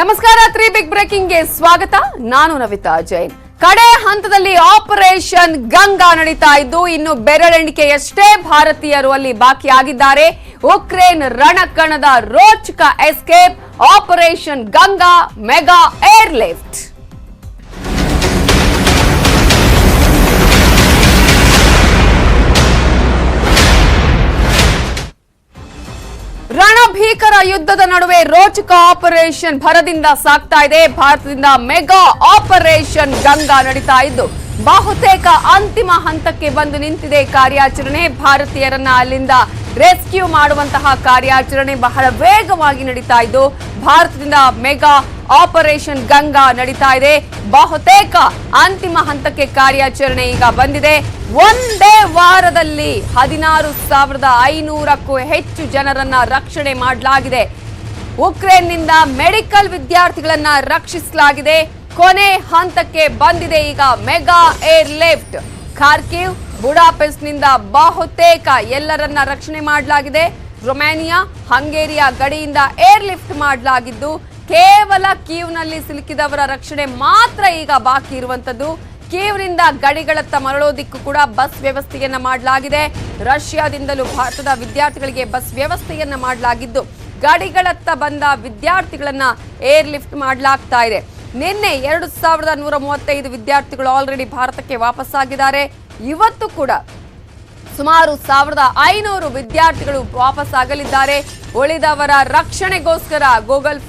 ನಮಸ್ಕಾರ. 3 ಬಿಗ್ ಬ್ರೇಕಿಂಗ್ಗೆ ಸ್ವಾಗತ. ನಾನು ನವಿತಾ ಜೈನ್. ಕಡೆ ಹಂತದಲ್ಲಿ ಆಪರೇಷನ್ ಗಂಗಾ ನಡೀತಾ ಇದ್ದು ಇನ್ನು ಬೆರಳೆಣಿಕೆಯಷ್ಟೇ ಭಾರತೀಯರು ಅಲ್ಲಿ ಬಾಕಿಯಾಗಿದ್ದಾರೆ. ಉಕ್ರೇನ್ ರಣಕಣದ ರೋಚಕ escape, operation Ganga mega airlift. ರಣಭೀಕರ ಯುದ್ಧದ ನಡುವೆ ರೋಚಕ ಆಪರೇಷನ್ ಭರದಿಂದ ಸಾಗ್ತಾ ಇದೆ. ಭಾರತದಿಂದ ಮೆಗಾ ಆಪರೇಷನ್ ಗಂಗಾ ನಡೀತಾ ಇದ್ದು ಬಹುತೇಕ ಅಂತಿಮ ಹಂತಕ್ಕೆ ಬಂದು ನಿಂತಿದೆ ಕಾರ್ಯಾಚರಣೆ. ಭಾರತೀಯರನ್ನ ಅಲ್ಲಿಂದ ರೆಸ್ಕ್ಯೂ ಮಾಡುವಂತಹ ಕಾರ್ಯಾಚರಣೆ ಬಹಳ ವೇಗವಾಗಿ ನಡೀತಾ ಇದ್ದು ಭಾರತದಿಂದ ಮೆಗಾ ಆಪರೇಷನ್ ಗಂಗಾ ನಡೀತಾ ಇದೆ. ಬಹುತೇಕ ಅಂತಿಮ ಹಂತಕ್ಕೆ ಕಾರ್ಯಾಚರಣೆ ಈಗ ಬಂದಿದೆ. ಒಂದೇ ವಾರದಲ್ಲಿ 16,500ಕ್ಕೂ ಹೆಚ್ಚು ಜನರನ್ನ ರಕ್ಷಣೆ ಮಾಡಲಾಗಿದೆ. ಉಕ್ರೇನ್ನಿಂದ ಮೆಡಿಕಲ್ ವಿದ್ಯಾರ್ಥಿಗಳನ್ನ ರಕ್ಷಿಸಲಾಗಿದೆ. ಕೊನೆ ಹಂತಕ್ಕೆ ಬಂದಿದೆ ಈಗ ಮೆಗಾ ಏರ್ ಲಿಫ್ಟ್. ಖಾರ್ಕಿವ್, ಬುಡಾಪೆಸ್ಟ್ನಿಂದ ಬಹುತೇಕ ಎಲ್ಲರನ್ನ ರಕ್ಷಣೆ ಮಾಡಲಾಗಿದೆ. ರೊಮೇನಿಯಾ, ಹಂಗೇರಿಯ ಗಡಿಯಿಂದ ಏರ್ ಲಿಫ್ಟ್ ಮಾಡಲಾಗಿದ್ದು ಕೇವಲ ಕೀವ್ನಲ್ಲಿ ಸಿಲುಕಿದವರ ರಕ್ಷಣೆ ಮಾತ್ರ ಈಗ ಬಾಕಿ ಇರುವಂತದ್ದು. ಕೀವ್ನಿಂದ ಗಡಿಗಳತ್ತ ಮರಳೋದಿಕ್ಕೂ ಕೂಡ ಬಸ್ ವ್ಯವಸ್ಥೆಯನ್ನ ಮಾಡಲಾಗಿದೆ. ರಷ್ಯಾದಿಂದಲೂ ಭಾರತದ ವಿದ್ಯಾರ್ಥಿಗಳಿಗೆ ಬಸ್ ವ್ಯವಸ್ಥೆಯನ್ನ ಮಾಡಲಾಗಿದ್ದು ಗಡಿಗಳತ್ತ ಬಂದ ವಿದ್ಯಾರ್ಥಿಗಳನ್ನ ಏರ್ ಲಿಫ್ಟ್ ಮಾಡಲಾಗ್ತಾ ಇದೆ. ನಿನ್ನೆ 2135 ವಿದ್ಯಾರ್ಥಿಗಳು ಆಲ್ರೆಡಿ ಭಾರತಕ್ಕೆ ವಾಪಸ್ಸಾಗಿದ್ದಾರೆ. ಇವತ್ತು ಕೂಡ ಸುಮಾರು 1500 ವಿದ್ಯಾರ್ಥಿಗಳು ವಾಪಸ್ ಆಗಲಿದ್ದಾರೆ. ಉಳಿದವರ ರಕ್ಷಣೆಗೋಸ್ಕರ ಗೂಗಲ್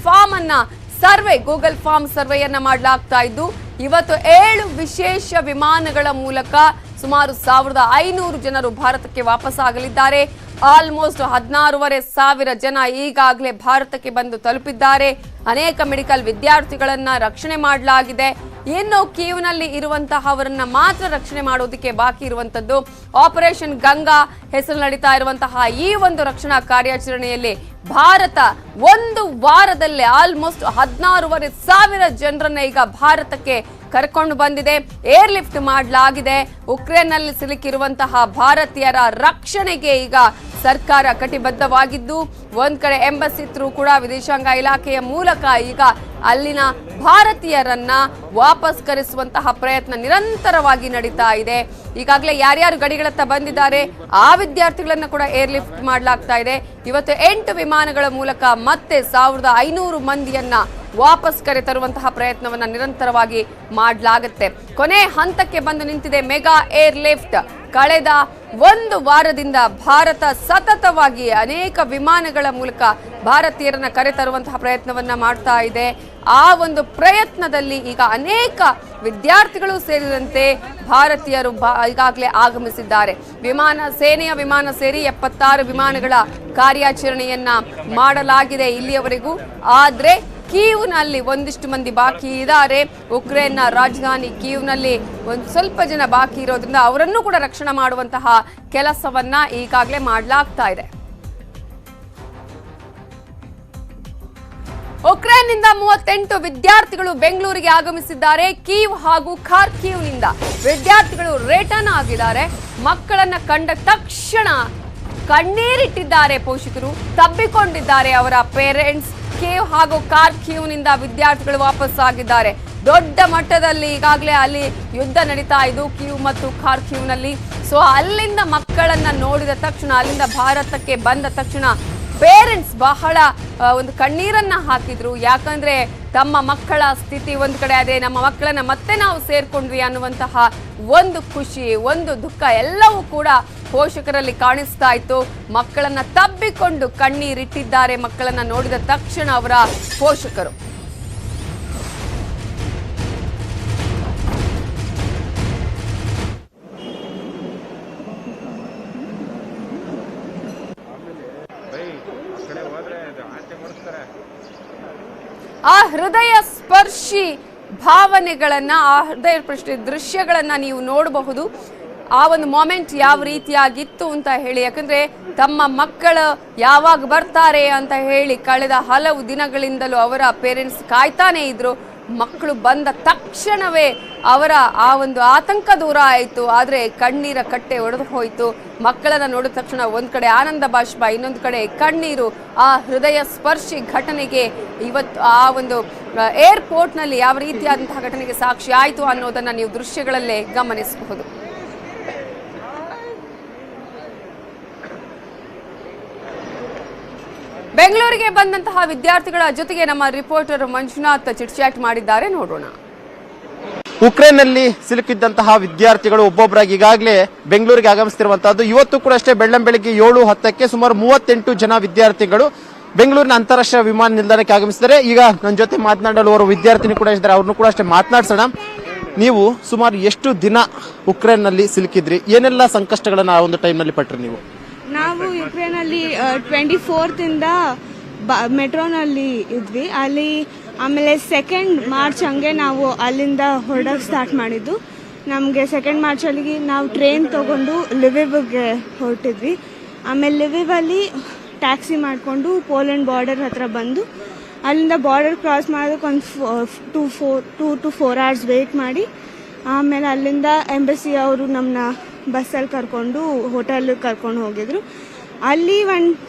ಫಾರ್ಮ್ ಸರ್ವೆಯನ್ನ ಮಾಡಲಾಗ್ತಾ ಇದ್ದು ಇವತ್ತು 7 ವಿಶೇಷ ವಿಮಾನಗಳ ಮೂಲಕ ಸುಮಾರು 1500 ಜನರು ಭಾರತಕ್ಕೆ ವಾಪಸ್ ಆಗಲಿದ್ದಾರೆ. ಆಲ್ಮೋಸ್ಟ್ 16,500 ಜನ ಈಗಾಗಲೇ ಭಾರತಕ್ಕೆ ಬಂದು ತಲುಪಿದ್ದಾರೆ. ಅನೇಕ ಮೆಡಿಕಲ್ ವಿದ್ಯಾರ್ಥಿಗಳನ್ನ ರಕ್ಷಣೆ ಮಾಡಲಾಗಿದೆ. ಇನ್ನು ಕೀವ್ನಲ್ಲಿ ಇರುವಂತಹವರನ್ನ ಮಾತ್ರ ರಕ್ಷಣೆ ಮಾಡೋದಕ್ಕೆ ಬಾಕಿ ಇರುವಂತದ್ದು. ಆಪರೇಷನ್ ಗಂಗಾ ಹೆಸರು ನಡೀತಾ ಇರುವಂತಹ ಈ ಒಂದು ರಕ್ಷಣಾ ಕಾರ್ಯಾಚರಣೆಯಲ್ಲಿ ಭಾರತ ಒಂದು ವಾರದಲ್ಲೇ ಆಲ್ಮೋಸ್ಟ್ 16,500 ಜನರನ್ನ ಈಗ ಭಾರತಕ್ಕೆ ಕರ್ಕೊಂಡು ಬಂದಿದೆ. ಏರ್ ಲಿಫ್ಟ್ ಮಾಡಲಾಗಿದೆ. ಉಕ್ರೇನ್ನಲ್ಲಿ ಸಿಲುಕಿರುವಂತಹ ಭಾರತೀಯರ ರಕ್ಷಣೆಗೆ ಈಗ ಸರ್ಕಾರ ಕಟಿಬದ್ಧವಾಗಿದ್ದು ಒಂದ್ ಕಡೆ ಎಂಬಸಿ ಥ್ರೂ ಕೂಡ ವಿದೇಶಾಂಗ ಇಲಾಖೆಯ ಮೂಲಕ ಈಗ ಅಲ್ಲಿನ ಭಾರತೀಯರನ್ನ ವಾಪಸ್ ಕರೆಸುವಂತಹ ಪ್ರಯತ್ನ ನಿರಂತರವಾಗಿ ನಡೀತಾ ಇದೆ. ಈಗಾಗಲೇ ಯಾರ್ಯಾರು ಗಡಿಗಳತ್ತ ಬಂದಿದ್ದಾರೆ ಆ ವಿದ್ಯಾರ್ಥಿಗಳನ್ನ ಕೂಡ ಏರ್ ಲಿಫ್ಟ್ ಮಾಡಲಾಗ್ತಾ ಇದೆ. ಇವತ್ತು 8 ವಿಮಾನಗಳ ಮೂಲಕ ಮತ್ತೆ 1500 ಮಂದಿಯನ್ನ ವಾಪಸ್ ಕರೆ ತರುವಂತಹ ಪ್ರಯತ್ನವನ್ನ ನಿರಂತರವಾಗಿ ಮಾಡಲಾಗುತ್ತೆ. ಕೊನೆ ಹಂತಕ್ಕೆ ಬಂದು ನಿಂತಿದೆ ಮೆಗಾ ಏರ್ ಲಿಫ್ಟ್. ಕಳೆದ ಒಂದು ವಾರದಿಂದ ಭಾರತ ಸತತವಾಗಿ ಅನೇಕ ವಿಮಾನಗಳ ಮೂಲಕ ಭಾರತೀಯರನ್ನ ಕರೆತರುವಂತಹ ಪ್ರಯತ್ನವನ್ನ ಮಾಡ್ತಾ ಇದೆ. ಆ ಒಂದು ಪ್ರಯತ್ನದಲ್ಲಿ ಈಗ ಅನೇಕ ವಿದ್ಯಾರ್ಥಿಗಳು ಸೇರಿದಂತೆ ಭಾರತೀಯರು ಈಗಾಗಲೇ ಆಗಮಿಸಿದ್ದಾರೆ. ಸೇನೆಯ ವಿಮಾನ ಸೇರಿ 76 ವಿಮಾನಗಳ ಕಾರ್ಯಾಚರಣೆಯನ್ನ ಮಾಡಲಾಗಿದೆ ಇಲ್ಲಿಯವರೆಗೂ. ಆದ್ರೆ ಕೀವ್ನಲ್ಲಿ ಒಂದಿಷ್ಟು ಮಂದಿ ಬಾಕಿ ಇದ್ದಾರೆ. ಉಕ್ರೇನ್ನ ರಾಜಧಾನಿ ಕೀವ್ನಲ್ಲಿ ಒಂದು ಸ್ವಲ್ಪ ಜನ ಬಾಕಿ ಇರೋದ್ರಿಂದ ಅವರನ್ನು ಕೂಡ ರಕ್ಷಣೆ ಮಾಡುವಂತಹ ಕೆಲಸವನ್ನ ಈಗಾಗಲೇ ಮಾಡಲಾಗ್ತಾ ಇದೆ. ಉಕ್ರೇನ್ನಿಂದ 38 ವಿದ್ಯಾರ್ಥಿಗಳು ಬೆಂಗಳೂರಿಗೆ ಆಗಮಿಸಿದ್ದಾರೆ. ಕೀವ್ ಹಾಗೂ ಖಾರ್ಕಿವ್ನಿಂದ ವಿದ್ಯಾರ್ಥಿಗಳು ರಿಟರ್ನ್ ಆಗಿದ್ದಾರೆ. ಮಕ್ಕಳನ್ನ ಕಂಡ ತಕ್ಷಣ ಕಣ್ಣೀರಿಟ್ಟಿದ್ದಾರೆ ಪೋಷಕರು, ತಬ್ಬಿಕೊಂಡಿದ್ದಾರೆ ಅವರ ಪೇರೆಂಟ್ಸ್. ಕೀವ್ ಹಾಗೂ ಖಾರ್ಕಿವ್ನಿಂದ ವಿದ್ಯಾರ್ಥಿಗಳು ವಾಪಸ್ ಆಗಿದ್ದಾರೆ. ದೊಡ್ಡ ಮಟ್ಟದಲ್ಲಿ ಈಗಾಗಲೇ ಅಲ್ಲಿ ಯುದ್ಧ ನಡೀತಾ ಇದ್ದು ಕೀವ್ ಮತ್ತು ಖಾರ್ಕಿವ್ನಲ್ಲಿ. ಸೊ ಅಲ್ಲಿಂದ ಮಕ್ಕಳನ್ನ ನೋಡಿದ ತಕ್ಷಣ, ಅಲ್ಲಿಂದ ಭಾರತಕ್ಕೆ ಬಂದ ತಕ್ಷಣ ಪೇರೆಂಟ್ಸ್ ಬಹಳ ಒಂದು ಕಣ್ಣೀರನ್ನ ಹಾಕಿದ್ರು. ಯಾಕಂದ್ರೆ ತಮ್ಮ ಮಕ್ಕಳ ಸ್ಥಿತಿ ಒಂದ್ ಕಡೆ ಅದೇ, ನಮ್ಮ ಮಕ್ಕಳನ್ನ ಮತ್ತೆ ನಾವು ಸೇರ್ಕೊಂಡ್ವಿ ಅನ್ನುವಂತಹ ಒಂದು ಖುಷಿ, ಒಂದು ದುಃಖ ಎಲ್ಲವೂ ಕೂಡ ಪೋಷಕರಲ್ಲಿ ಕಾಣಿಸ್ತಾ ಇತ್ತು. ಮಕ್ಕಳನ್ನ ತಬ್ಬಿಕೊಂಡು ಕಣ್ಣೀರಿಟ್ಟಿದ್ದಾರೆ ಮಕ್ಕಳನ್ನ ನೋಡಿದ ತಕ್ಷಣ ಅವರ ಪೋಷಕರು. ಆ ಹೃದಯ ಸ್ಪರ್ಶಿ ಭಾವನೆಗಳನ್ನ, ಆ ಹೃದಯ ಸ್ಪರ್ಶಿ ದೃಶ್ಯಗಳನ್ನ ನೀವು ನೋಡಬಹುದು. ಆ ಒಂದು ಮೊಮೆಂಟ್ ಯಾವ ರೀತಿಯಾಗಿತ್ತು ಅಂತ ಹೇಳಿ. ಯಾಕಂದ್ರೆ ತಮ್ಮ ಮಕ್ಕಳು ಯಾವಾಗ ಬರ್ತಾರೆ ಅಂತ ಹೇಳಿ ಕಳೆದ ಹಲವು ದಿನಗಳಿಂದಲೂ ಅವರ ಪೇರೆಂಟ್ಸ್ ಕಾಯ್ತಾನೆ ಇದ್ರು. ಮಕ್ಕಳು ಬಂದ ತಕ್ಷಣವೇ ಅವರ ಆ ಒಂದು ಆತಂಕ ದೂರ ಆಯಿತು. ಆದರೆ ಕಣ್ಣೀರ ಕಟ್ಟೆ ಒಡೆದು ಹೋಯಿತು. ಮಕ್ಕಳನ್ನ ನೋಡಿದ ತಕ್ಷಣ ಒಂದ್ ಕಡೆ ಆನಂದ ಬಾಷ್ಪ, ಇನ್ನೊಂದು ಕಡೆ ಕಣ್ಣೀರು. ಆ ಹೃದಯ ಸ್ಪರ್ಶಿ ಘಟನೆಗೆ ಇವತ್ತು ಆ ಒಂದು ಏರ್ಪೋರ್ಟ್ ನಲ್ಲಿ ಯಾವ ರೀತಿಯಾದಂತಹ ಘಟನೆಗೆ ಸಾಕ್ಷಿ ಆಯಿತು ಅನ್ನೋದನ್ನ ನೀವು ದೃಶ್ಯಗಳಲ್ಲೇ ಗಮನಿಸಬಹುದು. ಬೆಂಗಳೂರಿಗೆ ಬಂದಂತಹ ವಿದ್ಯಾರ್ಥಿಗಳ ಜೊತೆಗೆ ನಮ್ಮ ರಿಪೋರ್ಟರ್ ಮಂಜುನಾಥ್ ಚಿಟ್ಚಾಟ್ ಮಾಡಿದ್ದಾರೆ, ನೋಡೋಣ. ಉಕ್ರೇನ್ನಲ್ಲಿ ಸಿಲುಕಿದ್ದಂತಹ ವಿದ್ಯಾರ್ಥಿಗಳು ಒಬ್ಬೊಬ್ಬರಾಗಿ ಈಗಾಗಲೇ ಬೆಂಗಳೂರಿಗೆ ಆಗಮಿಸುತ್ತಿರುವಂತಹದ್ದು. ಇವತ್ತು ಕೂಡ ಅಷ್ಟೇ ಬೆಳ್ಳಂಬೆಳಗ್ಗೆ 7:10ಕ್ಕೆ ಸುಮಾರು 38 ಜನ ವಿದ್ಯಾರ್ಥಿಗಳು ಬೆಂಗಳೂರಿನ ಅಂತಾರಾಷ್ಟ್ರೀಯ ವಿಮಾನ ನಿಲ್ದಾಣಕ್ಕೆ ಆಗಮಿಸಿದ್ದಾರೆ. ಈಗ ನನ್ನ ಜೊತೆ ಮಾತನಾಡಲು ಅವರು ವಿದ್ಯಾರ್ಥಿನಿ ಕೂಡ ಇದ್ದಾರೆ, ಅವ್ರನ್ನು ಕೂಡ ಅಷ್ಟೇ ಮಾತನಾಡ್ಸೋಣ. ನೀವು ಸುಮಾರು ಎಷ್ಟು ದಿನ ಉಕ್ರೇನ್ನಲ್ಲಿ ಸಿಲುಕಿದ್ರಿ? ಏನೆಲ್ಲ ಸಂಕಷ್ಟಗಳನ್ನ ಆ ಒಂದು ಟೈಮ್ನಲ್ಲಿ ಪಟ್ರಿ ನೀವು? ನಾವು ಯುಕ್ರೇನಲ್ಲಿ 24th ಇಂದ ಮೆಟ್ರೋನಲ್ಲಿ ಇದ್ವಿ ಅಲ್ಲಿ. ಆಮೇಲೆ 2nd ಮಾರ್ಚ್ ಹಂಗೆ ನಾವು ಅಲ್ಲಿಂದ ಹೊರಡಕ್ಕೆ ಸ್ಟಾರ್ಟ್ ಮಾಡಿದ್ದು. ನಮಗೆ 2nd ಮಾರ್ಚಲ್ಲಿ ನಾವು ಟ್ರೈನ್ ತೊಗೊಂಡು ಲಿವಿವ್ಗೆ ಹೊರಟಿದ್ವಿ. ಆಮೇಲೆ ಲಿವಿವಲ್ಲಿ ಟ್ಯಾಕ್ಸಿ ಮಾಡಿಕೊಂಡು ಪೋಲೆಂಡ್ ಬಾರ್ಡರ್ ಹತ್ರ ಬಂದು ಅಲ್ಲಿಂದ ಬಾರ್ಡರ್ ಕ್ರಾಸ್ ಮಾಡೋದಕ್ಕೆ ಒಂದು 2 to 4 hours ವೆಯ್ಟ್ ಮಾಡಿ ಆಮೇಲೆ ಅಲ್ಲಿಂದ ಎಂಬಸಿ ಅವರು ನಮ್ಮನ್ನ ಬಸ್ಸಲ್ಲಿ ಕರ್ಕೊಂಡು ಹೋಟೆಲ್ಗೆ ಕರ್ಕೊಂಡು ಹೋಗಿದ್ರು. ಅಲ್ಲಿ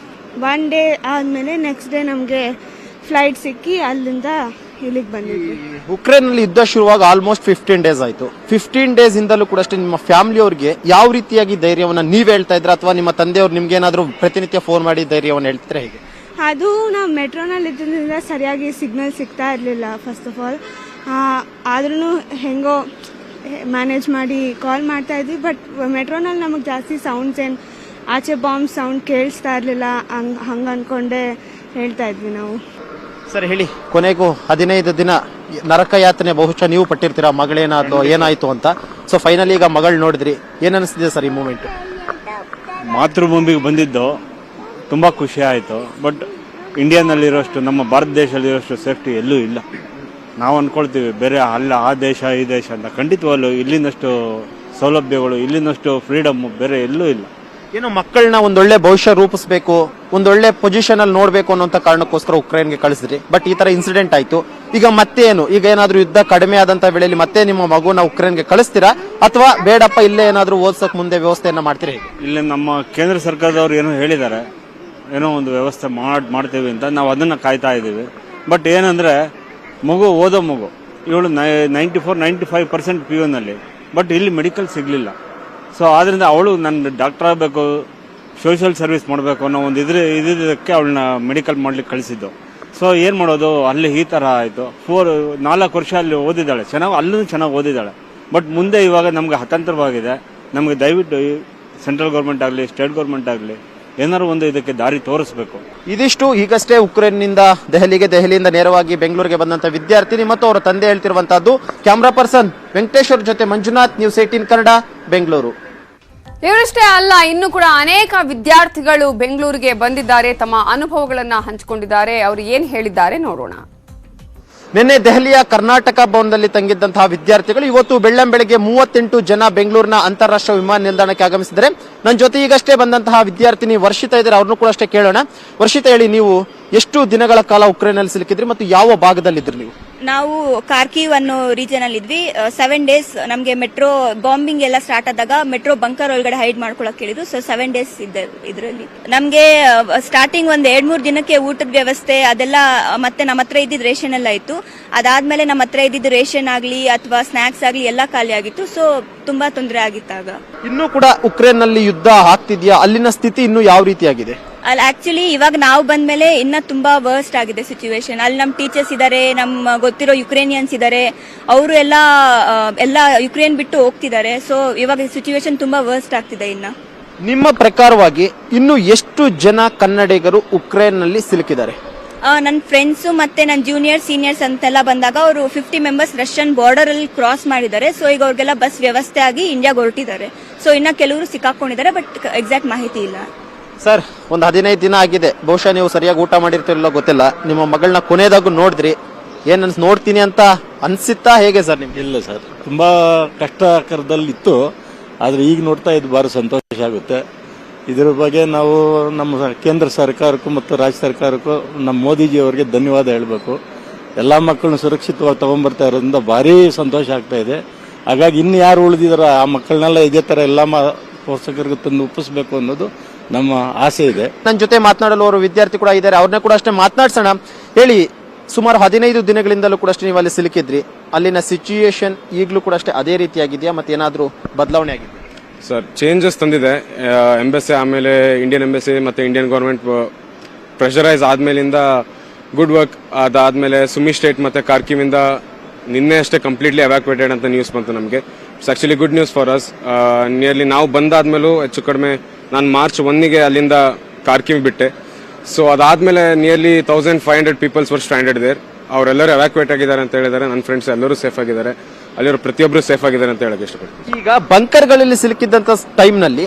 ಒನ್ ಡೇ ಆದಮೇಲೆ ನೆಕ್ಸ್ಟ್ ಡೇ ನಮಗೆ ಫ್ಲೈಟ್ ಸಿಕ್ಕಿ ಅಲ್ಲಿಂದ ಇಲ್ಲಿಗೆ ಬಂದಿದ್ವಿ. ಉಕ್ರೇನ್ನಲ್ಲಿ ಯುದ್ಧ ಶುರುವಾಗ ಆಲ್ಮೋಸ್ಟ್ 15 days ಆಯಿತು. 15 days ಇಂದಲೂ ಕೂಡ ಅಷ್ಟೇ ನಿಮ್ಮ ಫ್ಯಾಮಿಲಿಯವರಿಗೆ ಯಾವ ರೀತಿಯಾಗಿ ಧೈರ್ಯವನ್ನ ನೀವು ಹೇಳ್ತಾ ಇದ್ರ ಅಥವಾ ನಿಮ್ಮ ತಂದೆಯವರು ನಿಮ್ಗೆ ಏನಾದರೂ ಪ್ರತಿನಿತ್ಯ ಫೋನ್ ಮಾಡಿ ಧೈರ್ಯವನ್ನು ಹೇಳ್ತಿದ್ರೆ ಹೇಗೆ? ಅದು ನಾವು ಮೆಟ್ರೋನಲ್ಲಿ ಇದ್ರಿಂದ ಸರಿಯಾಗಿ ಸಿಗ್ನಲ್ ಸಿಗ್ತಾ ಇರಲಿಲ್ಲ ಫಸ್ಟ್ ಆಫ್ ಆಲ್. ಆದ್ರೂ ಹೆಂಗೋ ಮ್ಯಾನೇಜ್ ಮಾಡಿ ಕಾಲ್ ಮಾಡ್ತಾ ಇದ್ವಿ. ಬಟ್ ಮೆಟ್ರೋನಲ್ಲಿ ನಮಗೆ ಜಾಸ್ತಿ ಸೌಂಡ್ಸ್ ಏನು ಆಚೆ ಬಾಂಬ್ ಸೌಂಡ್ ಕೇಳಿಸ್ತಾ ಇರಲಿಲ್ಲ. ಹಂಗೆ ಅಂದ್ಕೊಂಡೆ ಹೇಳ್ತಾ ಇದ್ವಿ ನಾವು. ಸರ್ ಹೇಳಿ, ಕೊನೆಗೂ 15 ದಿನ ನರಕ ಯಾತನೆ ಬಹುಶಃ ನೀವು ಪಟ್ಟಿರ್ತೀರಾ, ಮಗಳೇನಾದ್ರು ಏನಾಯ್ತು ಅಂತ. ಸೊ ಫೈನಲಿ ಈಗ ಮಗಳು ನೋಡಿದ್ರಿ, ಏನ್ ಅನಿಸ್ತಿದೆ ಸರ್ ಈ ಮೂಮೆಂಟ್? ಮಾತೃಭೂಮಿಗೆ ಬಂದಿದ್ದು ತುಂಬಾ ಖುಷಿ ಆಯಿತು. ಬಟ್ ಇಂಡಿಯಾನಲ್ಲಿರೋಷ್ಟು, ನಮ್ಮ ಭಾರತ ದೇಶದಲ್ಲಿರೋಷ್ಟು ಸೇಫ್ಟಿ ಎಲ್ಲೂ ಇಲ್ಲ. ನಾವು ಅನ್ಕೊಳ್ತೀವಿ ಬೇರೆ ಅಲ್ಲ ಆ ದೇಶ ಈ ದೇಶ ಅಂತ. ಖಂಡಿತವಲ್ಲೂ ಇಲ್ಲಿನಷ್ಟು ಸೌಲಭ್ಯಗಳು, ಇಲ್ಲಿನಷ್ಟು ಫ್ರೀಡಮ್ ಬೇರೆ ಎಲ್ಲೂ ಇಲ್ಲ. ಏನು ಮಕ್ಕಳನ್ನ ಒಂದೊಳ್ಳೆ ಭವಿಷ್ಯ ರೂಪಿಸಬೇಕು, ಒಂದೊಳ್ಳೆ ಪೊಸಿಷನ್ ಅಲ್ಲಿ ನೋಡ್ಬೇಕು ಅನ್ನೋ ಕಾರಣಕ್ಕೋಸ್ಕರ ಉಕ್ರೇನ್ಗೆ ಕಳಿಸಿದ್ರಿ. ಬಟ್ ಈ ತರ ಇನ್ಸಿಡೆಂಟ್ ಆಯ್ತು. ಈಗ ಮತ್ತೆ ಏನು, ಈಗ ಏನಾದ್ರೂ ಯುದ್ಧ ಕಡಿಮೆ ಆದಂತ ವೇಳೆಯಲ್ಲಿ ಮತ್ತೆ ನಿಮ್ಮ ಮಗುನ ಉಕ್ರೇನ್ಗೆ ಕಳಿಸ್ತೀರಾ ಅಥವಾ ಬೇಡಪ್ಪ ಇಲ್ಲೇ ಏನಾದ್ರೂ ಓದ್ಸಕ್ ಮುಂದೆ ವ್ಯವಸ್ಥೆಯನ್ನ ಮಾಡ್ತೀರಾ? ಇಲ್ಲಿ ನಮ್ಮ ಕೇಂದ್ರ ಸರ್ಕಾರದವ್ರು ಏನೋ ಹೇಳಿದ್ದಾರೆ, ಏನೋ ಒಂದು ವ್ಯವಸ್ಥೆ ಮಾಡ್ತೇವೆ ಅಂತ. ನಾವು ಅದನ್ನ ಕಾಯ್ತಾ ಇದ್ದೀವಿ. ಬಟ್ ಏನಂದ್ರೆ ಮಗು ಓದೋ ಮಗು, ಇವಳು 94-95% PU ಬಟ್ ಇಲ್ಲಿ ಮೆಡಿಕಲ್ ಸಿಗ್ಲಿಲ್ಲ. ಸೊ ಆದ್ರಿಂದ ಅವಳು ನನ್ನ ಡಾಕ್ಟರ್ ಆಗಬೇಕು, ಸೋಷಿಯಲ್ ಸರ್ವಿಸ್ ಮಾಡಬೇಕು ಅನ್ನೋ ಒಂದು ಇದಕ್ಕೆ ಅವಳನ್ನ ಮೆಡಿಕಲ್ ಮಾಡ್ಲಿಕ್ಕೆ ಕಳಿಸಿದ್ದು. ಸೊ ಏನ್ ಮಾಡೋದು, ಅಲ್ಲಿ ಈ ತರ ಆಯ್ತು. 4 ವರ್ಷ ಅಲ್ಲಿ ಓದಿದ್ದಾಳೆ, ಅಲ್ಲೂ ಚೆನ್ನಾಗಿ ಓದಿದ್ದಾಳೆ. ಬಟ್ ಮುಂದೆ ಇವಾಗ ನಮ್ಗೆ ಹತಾಂತರವಾಗಿದೆ. ನಮ್ಗೆ ದಯವಿಟ್ಟು ಸೆಂಟ್ರಲ್ ಗೌರ್ಮೆಂಟ್ ಆಗಲಿ, ಸ್ಟೇಟ್ ಗೌರ್ಮೆಂಟ್ ಆಗಲಿ ಏನಾದ್ರು ಒಂದು ಇದಕ್ಕೆ ದಾರಿ ತೋರಿಸಬೇಕು. ಇದಿಷ್ಟು ಈಗಷ್ಟೇ ಉಕ್ರೇನ್ನಿಂದ ದೆಹಲಿಯಿಂದ ನೇರವಾಗಿ ಬೆಂಗಳೂರಿಗೆ ಬಂದಂತ ವಿದ್ಯಾರ್ಥಿನಿ ಮತ್ತು ಅವರ ತಂದೆ ಹೇಳ್ತಿರುವಂತಹದ್ದು. ಕ್ಯಾಮರಾ ಪರ್ಸನ್ ವೆಂಕಟೇಶ್ವರ್ ಜೊತೆ ಮಂಜುನಾಥ್, ನ್ಯೂಸ್ 18 ಕನ್ನಡ, ಬೆಂಗಳೂರು. ಇವರಷ್ಟೇ ಅಲ್ಲ, ಇನ್ನು ಕೂಡ ಅನೇಕ ವಿದ್ಯಾರ್ಥಿಗಳು ಬೆಂಗಳೂರಿಗೆ ಬಂದಿದ್ದಾರೆ, ತಮ್ಮ ಅನುಭವಗಳನ್ನ ಹಂಚಿಕೊಂಡಿದ್ದಾರೆ. ಅವರು ಏನ್ ಹೇಳಿದ್ದಾರೆ ನೋಡೋಣ. ನಿನ್ನೆ ದೆಹಲಿಯ ಕರ್ನಾಟಕ ಭವನದಲ್ಲಿ ತಂಗಿದ್ದಂತಹ ವಿದ್ಯಾರ್ಥಿಗಳು ಇವತ್ತು ಬೆಳ್ಳಂಬೆಳಗ್ಗೆ 38 ಜನ ಬೆಂಗಳೂರಿನ ಅಂತಾರಾಷ್ಟ್ರೀಯ ವಿಮಾನ ನಿಲ್ದಾಣಕ್ಕೆ ಆಗಮಿಸಿದ್ದಾರೆ. ನನ್ನ ಜೊತೆ ಈಗಷ್ಟೇ ಬಂದಂತಹ ವಿದ್ಯಾರ್ಥಿನಿ ವರ್ಷಿತಾ ಇದ್ದಾರೆ, ಅವ್ರನ್ನು ಕೂಡ ಅಷ್ಟೇ ಕೇಳೋಣ. ವರ್ಷಿತಾ ಹೇಳಿ, ನೀವು ಎಷ್ಟು ದಿನಗಳ ಕಾಲ ಉಕ್ರೇನ್ನಲ್ಲಿ ಸಿಲುಕಿದ್ರಿ ಮತ್ತು ಯಾವ ಭಾಗದಲ್ಲಿದ್ರಿ ನೀವು? ನಾವು ಕಾರ್ಕಿವ್ ಅನ್ನೋ ರೀಜನ್ ಅಲ್ಲಿ ಇದ್ವಿ. 7 days ನಮಗೆ ಮೆಟ್ರೋ ಬಾಂಬಿಂಗ್ ಎಲ್ಲ ಸ್ಟಾರ್ಟ್ ಆದಾಗ ಮೆಟ್ರೋ ಬಂಕರ್ ಒಳಗಡೆ ಹೈಡ್ ಮಾಡ್ಕೊಳಕ್ ಹೇಳಿದ್ರು. ಸೊ 7 days ಇದ್ದೆ ಇದರಲ್ಲಿ. ನಮ್ಗೆ ಸ್ಟಾರ್ಟಿಂಗ್ ಒಂದ್ 2-3 ದಿನಕ್ಕೆ ಊಟದ ವ್ಯವಸ್ಥೆ ಅದೆಲ್ಲ, ಮತ್ತೆ ನಮ್ಮ ಹತ್ರ ಇದ್ದಿದ್ ರೇಷನ್ ಎಲ್ಲ ಇತ್ತು. ಅದಾದ್ಮೇಲೆ ನಮ್ಮ ಹತ್ರ ಇದ್ದಿದ್ದು ರೇಷನ್ ಆಗ್ಲಿ ಅಥವಾ ಸ್ನಾಕ್ಸ್ ಆಗ್ಲಿ ಎಲ್ಲ ಖಾಲಿ ಆಗಿತ್ತು. ಸೊ ತುಂಬಾ ತೊಂದರೆ ಆಗಿತ್ತಾಗ. ಇನ್ನೂ ಕೂಡ ಉಕ್ರೇನ್ ನಲ್ಲಿ ಯುದ್ಧ ಆಗ್ತಿದ್ಯಾ? ಅಲ್ಲಿನ ಸ್ಥಿತಿ ಇನ್ನು ಯಾವ ರೀತಿಯಾಗಿದೆ? ಅಲ್ಲಿ ಆಕ್ಚುಲಿ ಇವಾಗ ನಾವು ಬಂದ್ಮೇಲೆ ಇನ್ನ ತುಂಬಾ ವರ್ಸ್ಟ್ ಆಗಿದೆ ಸಿಚುವೇಶನ್. ಅಲ್ಲಿ ನಮ್ ಟೀಚರ್ಸ್ ಇದಾರೆ, ನಮ್ಮ ಗೊತ್ತಿರೋ ಯುಕ್ರೇನಿಯನ್ಸ್ ಇದಾರೆ, ಅವರು ಎಲ್ಲ ಯುಕ್ರೇನ್ ಬಿಟ್ಟು ಹೋಗ್ತಿದ್ದಾರೆ. ಸೊ ಇವಾಗ ಸಿಚುವೇಶನ್ ತುಂಬಾ ವರ್ಸ್ಟ್ ಆಗ್ತಿದೆ. ಇನ್ನ ನಿಮ್ಮ ಪ್ರಕಾರವಾಗಿ ಇನ್ನು ಎಷ್ಟು ಜನ ಕನ್ನಡಿಗರು ಉಕ್ರೇನ್ ನಲ್ಲಿ ಸಿಲುಕಿದ್ದಾರೆ? ನನ್ನ ಫ್ರೆಂಡ್ಸ್ ಮತ್ತೆ ನನ್ನ ಜೂನಿಯರ್ ಸೀನಿಯರ್ಸ್ ಅಂತೆಲ್ಲ ಬಂದಾಗ ಅವರು 50 ಮೆಂಬರ್ಸ್ ರಷ್ಯನ್ ಬಾರ್ಡರ್ ಅಲ್ಲಿ ಕ್ರಾಸ್ ಮಾಡಿದ್ದಾರೆ. ಸೊ ಈಗ ಅವ್ರಿಗೆಲ್ಲ ಬಸ್ ವ್ಯವಸ್ಥೆ ಆಗಿ ಇಂಡಿಯಾಗೆ ಹೊರಟಿದ್ದಾರೆ. ಸೊ ಇನ್ನ ಕೆಲವರು ಸಿಕ್ಕಾಕೊಂಡಿದ್ದಾರೆ, ಬಟ್ ಎಕ್ಸಾಕ್ಟ್ ಮಾಹಿತಿ ಇಲ್ಲ. ಸರ್, ಒಂದು 15 ದಿನ ಆಗಿದೆ, ಬಹುಶಃ ನೀವು ಸರಿಯಾಗಿ ಊಟ ಮಾಡಿರ್ತಿರಲ್ಲ ಗೊತ್ತಿಲ್ಲ. ನಿಮ್ಮ ಮಗಳನ್ನ ಕೊನೆಯದಾಗೂ ನೋಡಿದ್ರಿ, ಏನ್ ನೋಡ್ತೀನಿ ಅಂತ ಅನ್ಸಿತ್ತಾ, ಹೇಗೆ ಸರ್ ನಿಮ್ಗೆ? ಇಲ್ಲ ಸರ್, ತುಂಬಾ ಕಷ್ಟಕರದಲ್ಲಿತ್ತು. ಆದ್ರೆ ಈಗ ನೋಡ್ತಾ ಇದು ಬಾರಿ ಸಂತೋಷ ಆಗುತ್ತೆ. ಇದರ ಬಗ್ಗೆ ನಾವು ನಮ್ಮ ಕೇಂದ್ರ ಸರ್ಕಾರಕ್ಕೂ ಮತ್ತು ರಾಜ್ಯ ಸರ್ಕಾರಕ್ಕೂ ನಮ್ಮ ಮೋದಿಜಿ ಅವರಿಗೆ ಧನ್ಯವಾದ ಹೇಳಬೇಕು. ಎಲ್ಲ ಮಕ್ಕಳನ್ನ ಸುರಕ್ಷಿತವಾಗಿ ತಗೊಂಡ್ಬರ್ತಾ ಇರೋದ್ರಿಂದ ಭಾರಿ ಸಂತೋಷ ಆಗ್ತಾ ಇದೆ. ಹಾಗಾಗಿ ಇನ್ನು ಯಾರು ಉಳಿದಿದಾರ ಆ ಮಕ್ಕಳನ್ನೆಲ್ಲ ಇದೇ ತರ ಎಲ್ಲ ಪೋಷಕರಿಗೆ ತಂದು ಒಪ್ಪಿಸ್ಬೇಕು ಅನ್ನೋದು ನಮ್ಮ ಆಸೆ ಇದೆ. ನನ್ನ ಜೊತೆ ಮಾತನಾಡಲು ಅವರು ವಿದ್ಯಾರ್ಥಿ ಕೂಡ ಇದ್ದಾರೆ, ಅವ್ರನ್ನ ಕೂಡ ಅಷ್ಟೇ ಮಾತನಾಡ್ಸೋಣ. ಹೇಳಿ, ಸುಮಾರು 15 ದಿನಗಳಿಂದಲೂ ಕೂಡ ಅಷ್ಟೇ ನೀವು ಅಲ್ಲಿ ಸಿಲುಕಿದ್ರಿ, ಅಲ್ಲಿನ ಸಿಚುಯೇಷನ್ ಈಗಲೂ ಕೂಡ ಅಷ್ಟೇ ಅದೇ ರೀತಿಯಾಗಿದೆಯಾ, ಮತ್ತೆ ಏನಾದರೂ ಬದಲಾವಣೆ ಆಗಿದೆ? ಸರ್, ಚೇಂಜಸ್ ತಂದಿದೆ. ಎಂಬಸಿ ಆಮೇಲೆ ಇಂಡಿಯನ್ ಎಂಬಸಿ ಮತ್ತೆ ಇಂಡಿಯನ್ ಗೌರ್ಮೆಂಟ್ ಪ್ರೆಷರೈಸ್ ಆದ್ಮೇಲಿಂದ ಗುಡ್ ವರ್ಕ್. ಅದಾದ್ಮೇಲೆ ಸುಮಿ ಸ್ಟೇಟ್ ಮತ್ತೆ ಕಾರ್ಕಿವಿಂದ ನಿನ್ನೆ ಅಷ್ಟೇ ಕಂಪ್ಲೀಟ್ಲಿ ಎವ್ಯಾಕ್ಯುವೇಟೆಡ್ ಅಂತ ನ್ಯೂಸ್ ಬಂತು ನಮಗೆ. It's actually good news for us. Nearly ನಾವು ಬಂದಾದ್ಮೇಲೂ ಹೆಚ್ಚು ಕಡಿಮೆ ನಾನು ಮಾರ್ಚ್ 1ಗೆ ಅಲ್ಲಿಂದ ಕಾರ್ಕಿವ್ ಬಿಟ್ಟೆ. ಸೊ ಅದಾದ್ಮೇಲೆ nearly 1500 peoples were standard there. ಅವರೆಲ್ಲರೂ ಎವ್ಯಾಕ್ಯುವೇಟ್ ಆಗಿದ್ದಾರೆ ಅಂತ ಹೇಳಿದ್ದಾರೆ. ನನ್ನ ಫ್ರೆಂಡ್ಸ್ ಎಲ್ಲರೂ ಸೇಫ್ ಆಗಿದ್ದಾರೆ, ಅಲ್ಲಿರೋ ಪ್ರತಿಯೊಬ್ಬರು ಸೇಫ್ ಆಗಿದ್ದಾರೆ ಅಂತ ಹೇಳಕ್ ಇಷ್ಟಪಡ್ತೀನಿ. ಈಗ ಬಂಕರ್ಗಳಲ್ಲಿ ಸಿಲುಕಿದ್ದಂತ ಟೈಮ್ನಲ್ಲಿ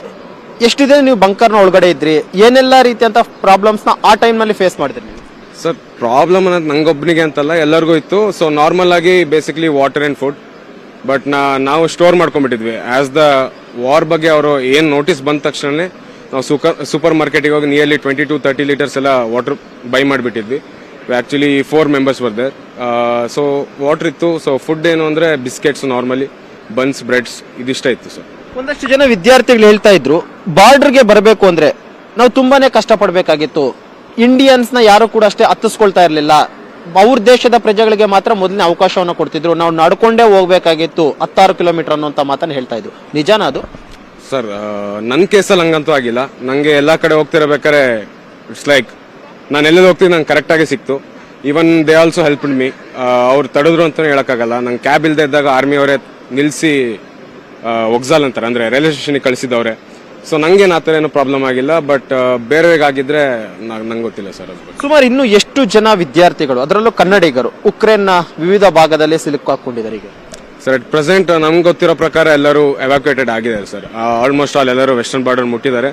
ಎಷ್ಟು ದಿನ ನೀವು ಬಂಕರ್ನ ಒಳಗಡೆ ಇದ್ರಿ, ಏನೆಲ್ಲ ರೀತಿಯಂತ ಪ್ರಾಬ್ಲಮ್ಸ್ನ ಆ ಟೈಮ್ನಲ್ಲಿ ಫೇಸ್ ಮಾಡಿದ್ರಿ ನೀವು? ಸರ್, ಪ್ರಾಬ್ಲಮ್ ಅನ್ನೋದು ನಂಗೊಬ್ಬನಿಗೆ ಅಂತಲ್ಲ, ಎಲ್ಲರಿಗೂ ಇತ್ತು. ಸೊ ನಾರ್ಮಲ್ ಆಗಿ basically water and food, but ನಾವು ಸ್ಟೋರ್ ಮಾಡ್ಕೊಂಡ್ಬಿಟ್ಟಿದ್ವಿ. ಆಸ್ ದ ವಾರ್ ಬಗ್ಗೆ ಅವರು ಏನ್ ನೋಟಿಸ್ ಬಂದ ತಕ್ಷಣ ನಾವು ಸೂಪರ್ ಮಾರ್ಕೆಟಿಗೆ ಹೋಗಿ ನಿಯರ್ಲಿ 20 to 30 ಲೀಟರ್ಸ್ ಎಲ್ಲ ವಾಟರ್ ಬೈ ಮಾಡಿಬಿಟ್ಟಿದ್ವಿ. ಆಕ್ಚುಲಿ 4 ಮೆಂಬರ್ಸ್ ಬರ್ದೆ. ಸೊ ವಾಟರ್ ಇತ್ತು. ಸೊ ಫುಡ್ ಏನು ಅಂದ್ರೆ ಬಿಸ್ಕೆಟ್ಸ್, ನಾರ್ಮಲಿ ಬನ್ಸ್, ಬ್ರೆಡ್ಸ್ ಇದಿಷ್ಟ ಇತ್ತು ಸರ್. ಒಂದಷ್ಟು ಜನ ವಿದ್ಯಾರ್ಥಿಗಳು ಹೇಳ್ತಾ ಇದ್ರು, ಬಾರ್ಡರ್ಗೆ ಬರಬೇಕು ಅಂದ್ರೆ ನಾವು ತುಂಬಾನೇ ಕಷ್ಟಪಡಬೇಕಾಗಿತ್ತು, ಇಂಡಿಯನ್ಸ್ ನ ಯಾರು ಕೂಡ ಅಷ್ಟೇ ಹತ್ತಿಸ್ಕೊಳ್ತಾ ಇರಲಿಲ್ಲ, ಅವ್ರ ದೇಶದ ಪ್ರಜೆಗಳಿಗೆ ಮಾತ್ರ ಮೊದಲನೇ ಅವಕಾಶವನ್ನು ಕೊಡ್ತಿದ್ರು, ನಾವು ನಡ್ಕೊಂಡೇ ಹೋಗ್ಬೇಕಾಗಿತ್ತು 16 ಕಿಲೋಮೀಟರ್ ಅನ್ನುವಂತ ಮಾತನ್ನ ಹೇಳ್ತಾ ಇದ್ರು. ನಿಜಾನ ಅದು? ಸರ್, ನನ್ನ ಕೇಸಲ್ಲಿ ಹಂಗಂತೂ ಆಗಿಲ್ಲ. ನಂಗೆ ಎಲ್ಲಾ ಕಡೆ ಹೋಗ್ತಿರಬೇಕಾರೆ ಇಟ್ಸ್ ಲೈಕ್ ನಾನು ಎಲ್ಲೆಲ್ಲಿ ಹೋಗ್ತೀನಿ ನಂಗೆ ಕರೆಕ್ಟ್ ಆಗಿ ಸಿಕ್ತು. Even they also helped me. ಅವ್ರು ತಡೆದ್ರು ಅಂತಾನೆ ಹೇಳಕ್ಕಾಗಲ್ಲ. ನಂಗೆ ಕ್ಯಾಬ್ ಇಲ್ದೇ ಇದ್ದಾಗ ಆರ್ಮಿ ಅವರೇ ನಿಲ್ಸಿ ಒಗ್ಸಾಲ್ ಅಂತಾರೆ, ಅಂದ್ರೆ ರೈಲ್ವೆ ಸ್ಟೇಷನ್ಗೆ ಕಳಿಸಿದವ್ರೆ. ಸೊ ನಂಗೇನು ಆ ಥರ ಏನೂ ಪ್ರಾಬ್ಲಮ್ ಆಗಿಲ್ಲ. ಬಟ್ ಬೇರೆಗಾಗಿದ್ರೆ ನಂಗೆ ಗೊತ್ತಿಲ್ಲ ಸರ್. ಅದು ಸುಮಾರು ಇನ್ನು ಎಷ್ಟು ಜನ ವಿದ್ಯಾರ್ಥಿಗಳು, ಅದರಲ್ಲೂ ಕನ್ನಡಿಗರು, ಉಕ್ರೇನ್ನ ವಿವಿಧ ಭಾಗದಲ್ಲಿ ಸಿಲುಕಾಕೊಂಡಿದ್ದಾರೆ ಈಗ? ಸರ್, ಅಟ್ ಪ್ರೆಸೆಂಟ್ ನಮ್ಗೆ ಗೊತ್ತಿರೋ ಪ್ರಕಾರ ಎಲ್ಲರೂ ಎವ್ಯಾಕ್ಯುಯೇಟೆಡ್ ಆಗಿದ್ದಾರೆ ಸರ್. ಆಲ್ಮೋಸ್ಟ್ ಆಲ್ ಎಲ್ಲರೂ ವೆಸ್ಟರ್ನ್ ಬಾರ್ಡರ್ ಮುಟ್ಟಿದ್ದಾರೆ.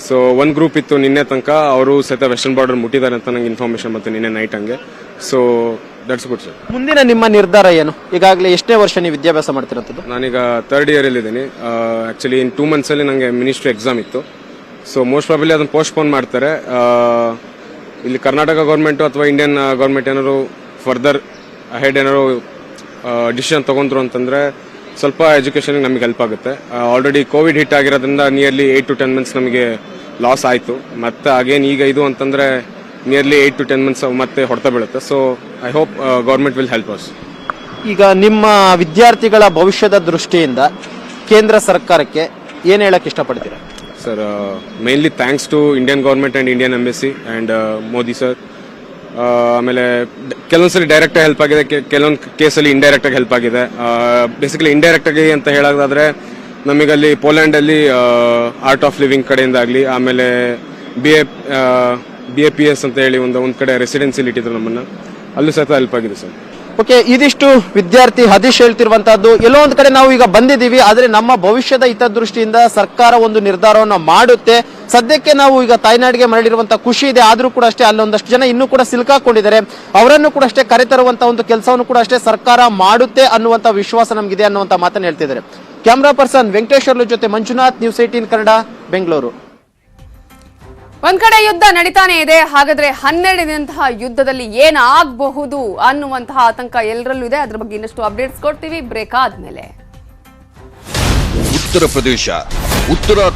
ಸೊ ಒಂದು ಗ್ರೂಪ್ ಇತ್ತು ನಿನ್ನೆ ತನಕ, ಅವರು ಸಹಿತ ವೆಸ್ಟರ್ನ್ ಬಾರ್ಡರ್ ಮುಟ್ಟಿದ್ದಾರೆ ಅಂತ ನಂಗೆ ಇನ್ಫಾರ್ಮೇಶನ್ ಬಂತು ನಿನ್ನೆ ನೈಟ್ ಹಂಗೆ. So that's good sir. ಮುಂದಿನ ನಿಮ್ಮ ನಿರ್ಧಾರ ಏನು? ಈಗಾಗಲೇ ಎಷ್ಟನೇ ವರ್ಷ ನೀವು ವಿದ್ಯಾಭ್ಯಾಸ ಮಾಡ್ತಿರೋದು? ನಾನೀಗ 3rd ಇಯರ್ ಅಲ್ಲಿ ಇದ್ದೀನಿ. ಆಕ್ಚುಲಿ ಇನ್ 2 months ಅಲ್ಲಿ ನಂಗೆ ಮಿನಿಸ್ಟ್ರಿ ಎಕ್ಸಾಮ್ ಇತ್ತು. ಸೊ ಮೋಸ್ಟ್ ಪ್ರಾಬಲಿ ಅದನ್ನ ಪೋಸ್ಟ್ಪೋನ್ ಮಾಡ್ತಾರೆ. ಇಲ್ಲಿ ಕರ್ನಾಟಕ ಗೌರ್ಮೆಂಟ್ ಅಥವಾ ಇಂಡಿಯನ್ ಗೌರ್ಮೆಂಟ್ ಏನಾದ್ರು ಫರ್ದರ್ ಅಹೆಡ್ ಏನಾದ್ರು ಡಿಸಿಷನ್ ತಗೊಂಡ್ರು ಅಂತಂದ್ರೆ ಸ್ವಲ್ಪ ಎಜುಕೇಶನ್ ನಮಗೆ ಹೆಲ್ಪ್ ಆಗುತ್ತೆ. ಆಲ್ರೆಡಿ ಕೋವಿಡ್ ಹಿಟ್ ಆಗಿರೋದ್ರಿಂದ ನಿಯರ್ಲಿ 8 to 10 months ನಮಗೆ ಲಾಸ್ ಆಯಿತು. ಮತ್ತೆ ಅಗೇನ್ ಈಗ ಇದು ಅಂತಂದ್ರೆ ನಿಯರ್ಲಿ 8 to 10 months ಮತ್ತೆ ಹೊಡೆತ ಬೀಳುತ್ತೆ. So I hope government will help us. ಈಗ ನಿಮ್ಮ ವಿದ್ಯಾರ್ಥಿಗಳ ಭವಿಷ್ಯದ ದೃಷ್ಟಿಯಿಂದ ಕೇಂದ್ರ ಸರ್ಕಾರಕ್ಕೆ ಏನ್ ಹೇಳಕ್ ಇಷ್ಟಪಡ್ತೀರಾ? Sir, mainly thanks to Indian government and Indian embassy and Modi sir. ಆಮೇಲೆ ಕೆಲವೊಂದ್ಸಲಿ ಡೈರೆಕ್ಟ್ ಆಗಿ ಹೆಲ್ಪ್ ಆಗಿದೆ, ಕೆಲವೊಂದು ಕೇಸಲ್ಲಿ ಇಂಡೈರೆಕ್ಟ್ ಆಗಿ ಹೆಲ್ಪ್ ಆಗಿದೆ. ಬೇಸಿಕಲಿ ಇಂಡೈರೆಕ್ಟ್ ಆಗಿ ಅಂತ ಹೇಳೋದಾದ್ರೆ ನಮಗಲ್ಲಿ ಪೋಲ್ಯಾಂಡ್ ಅಲ್ಲಿ ಆರ್ಟ್ ಆಫ್ ಲಿವಿಂಗ್ ಕಡೆಯಿಂದ ಆಗಲಿ, ಆಮೇಲೆ BAPS ಅಂತ ಹೇಳಿ ಒಂದ್ ಕಡೆ ರೆಸಿಡೆನ್ಸಿಲಿ ಇಟ್ಟಿದ್ರು ನಮ್ಮನ್ನ, ಅಲ್ಲೂ ಸಹಿತ ಹೆಲ್ಪ್ ಆಗಿದೆ ಸರ್. ಓಕೆ, ಇದಿಷ್ಟು ವಿದ್ಯಾರ್ಥಿ ಹದೀಶ್ ಹೇಳ್ತಿರುವಂತಹದ್ದು. ಎಲ್ಲೋ ಒಂದ್ ಕಡೆ ನಾವು ಈಗ ಬಂದಿದ್ದೀವಿ, ಆದ್ರೆ ನಮ್ಮ ಭವಿಷ್ಯದ ಹಿತದೃಷ್ಟಿಯಿಂದ ಸರ್ಕಾರ ಒಂದು ನಿರ್ಧಾರವನ್ನು ಮಾಡುತ್ತೆ. ಸದ್ಯಕ್ಕೆ ನಾವು ಈಗ ತಾಯ್ನಾಡಿಗೆ ಮರಳಿರುವಂತಹ ಖುಷಿ ಇದೆ, ಆದ್ರೂ ಕೂಡ ಅಷ್ಟೇ ಅಲ್ಲೊಂದಷ್ಟು ಜನ ಇನ್ನೂ ಕೂಡ ಸಿಲುಕಾಕೊಂಡಿದ್ದಾರೆ. ಅವರನ್ನು ಕೂಡ ಅಷ್ಟೇ ಕರೆತರುವಂತ ಒಂದು ಕೆಲಸವನ್ನು ಕೂಡ ಅಷ್ಟೇ ಸರ್ಕಾರ ಮಾಡುತ್ತೆ ಅನ್ನುವಂತ ವಿಶ್ವಾಸ ನಮಗಿದೆ ಅನ್ನುವಂತ ಮಾತನ್ನು ಹೇಳ್ತಿದ್ದಾರೆ. ಕ್ಯಾಮ್ರಾ ಪರ್ಸನ್ ವೆಂಕಟೇಶ್ವರ್ಲು ಜೊತೆ ಮಂಜುನಾಥ್, ನ್ಯೂಸ್ 18 ಕನ್ನಡ, ಬೆಂಗಳೂರು. ಒಂದ್ ಕಡೆ ಯುದ್ಧ ನಡೀತಾನೆ ಇದೆ, ಹಾಗಾದ್ರೆ 12 ದಿನದಂತಹ ಯುದ್ಧದಲ್ಲಿ ಏನಾಗಬಹುದು ಅನ್ನುವಂತಹ ಆತಂಕ ಎಲ್ಲರಲ್ಲೂ ಇದೆ. ಅದ್ರ ಬಗ್ಗೆ ಇನ್ನಷ್ಟು ಅಪ್ಡೇಟ್ಸ್ ಕೊಡ್ತೀವಿ ಬ್ರೇಕ್ ಆದ್ಮೇಲೆ. ಉತ್ತರ ಪ್ರದೇಶ, ಉತ್ತರ